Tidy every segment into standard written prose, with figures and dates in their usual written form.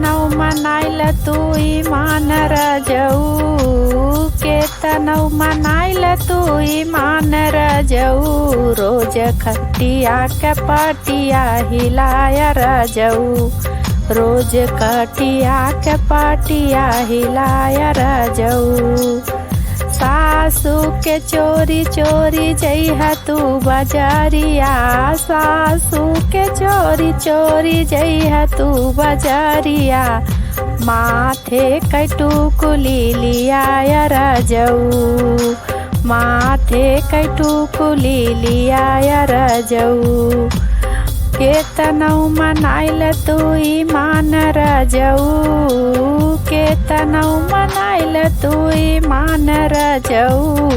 तनौ मनाइल तू ईमान रजऊ के तनौ मनाइल तू ईमान रजऊ रोज खटिया के पाटिया हिलाय रजऊ रोज खटिया के पाटिया हिलाय रजऊ सासू के चोरी चोरी जइहा तू बजारिया सासू के चोरी चोरी जइहा तू बजारिया माथे कैटुकुली लियाय रजऊ माथे कैटुकुली लियाय रजऊ के तनौ मनाइल तू ईमान रजऊ के तनौ मनाइल तू ईमान रजऊ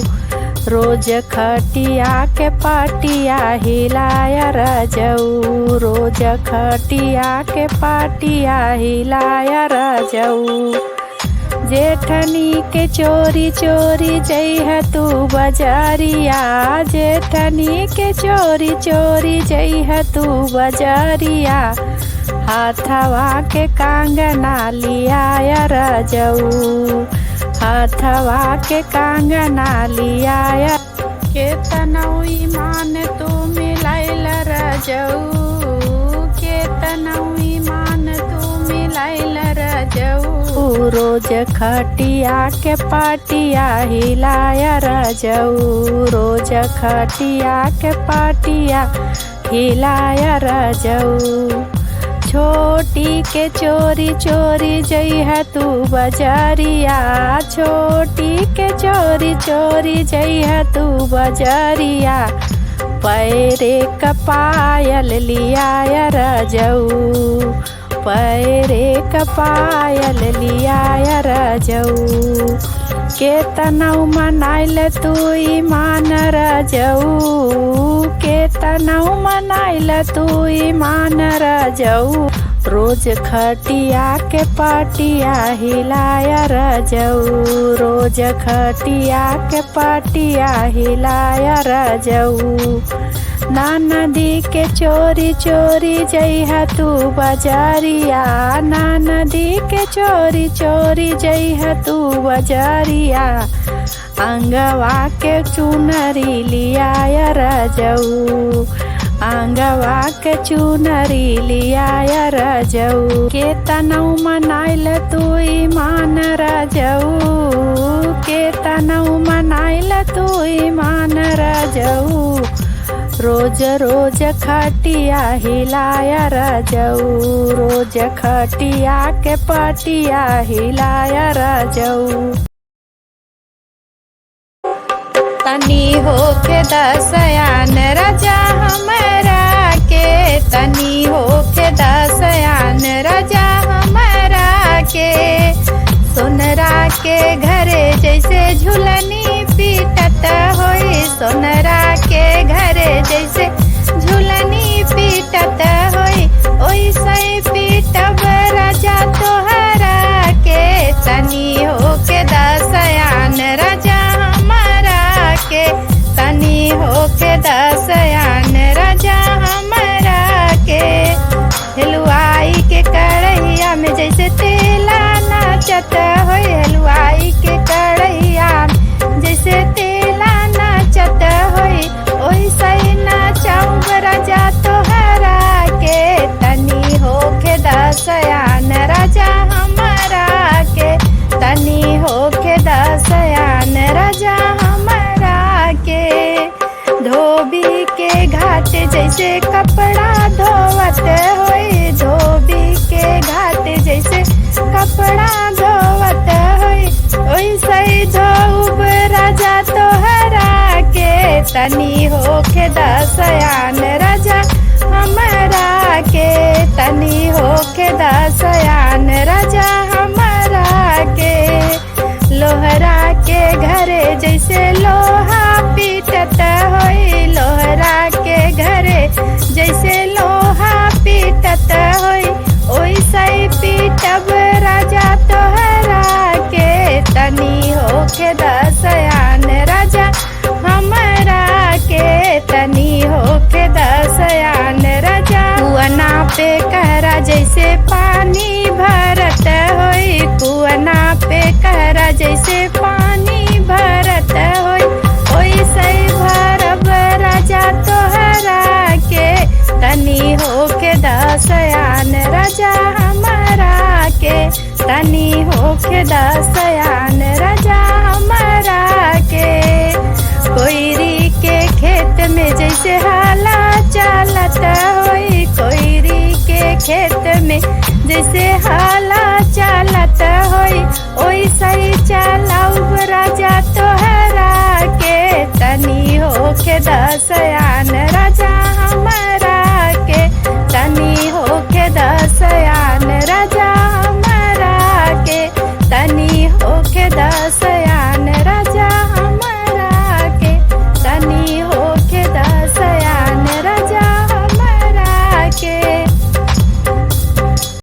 रोज खटिया के पाटिया हिलाय रजऊ रोज खटिया के पाटिया हिलाय रजऊ जेठनी के चोरी चोरी जइहा तू बजारिया जेठनी के चोरी चोरी जइहा तू बजारिया हाथवा के कंगना लियाय रजऊ हाथवा के कंगना लियाय के तनौ ईमान तू मिलाइल रजऊ के तनौ ईमान तू मिलाइल रजऊ रोज खटिया के पाटिया हिलाय रजऊ रोज खटिया के पाटिया हिलाय रजऊ छोटी के चोरी चोरी जइहा तू बजारिया छोटी के चोरी चोरी जइहा तू बजारिया पैरे क पायल लियाय रजऊ पैरे क पायल लियाय रजऊ के तनौ मनाइल तू ईमान रजऊ के तनौ मनाइल तू ईमान रजऊ रोज खटिया के पाटिया हिलाय रजऊ रोज खटिया के पाटिया हिलाय रजऊ नदी के चोरी चोरी जइहा तू बजारिया नदी के चोरी चोरी जइहा तू बजारिया अंगवा के चुनरी लियाय रजऊ अंगवा के चुनरी लियाय रजऊ के तनौ मनाइल तू ईमान रजऊ के तनौ मनाइल तू ईमान रजऊ रोज रोज खटिया हिलाय रजऊ रोज खटिया के पाटिया हिलाय रजऊ तनी होके दसयान राजा हमरा के तनी होके दसयान राजा हमरा के सोनरा के घरे जैसे झुलनी पीटत होई सोनरा के घरे जैसे झुलनी पीटत होई ओइसे पीटब राजा तोहरा के तनी होके दसयान राजा हमरा के तनी होके दसयान राजा हमरा के हलवाई के कढ़ैया में जैसे तेला नाचत होई हलवाई के कढ़ैया जैसे तेला नाचत होई ओइसे नाचऊ राजा तोहरा के तनी होके दसयान राजा हमरा के तनी होके दसयान राजा हमरा के धोबी के घाट जैसे कपड़ा धोवत होई धोबी के घाट जैसे कपड़ा धोवत होई ओइसे धोब राजा तोहरा के तनी होके दसयान राजा हमरा के तनी होके दसयान राजा हमरा के लोहरा के घरे जैसे लोहा पीटत होई लोहरा के घरे जैसे लोहा पीटत होई ओइसे पीटब राजा तोहरा के तनी होके दसयान राजा हमरा के तनी होके दसयान राजा कुआना पे कहरा जैसे पानी भर होके दसयान राजा हमारा के। कोयरी के खेत में जैसे हाला चलत होई, कोयरी के खेत में जैसे हाला चलत होई, ओइसे ही चलाऊ राजा तोहरा के। तनी होके दसयान राजा हमारा के, तनी होके दसयान राजा हमारा के, तनी होके दस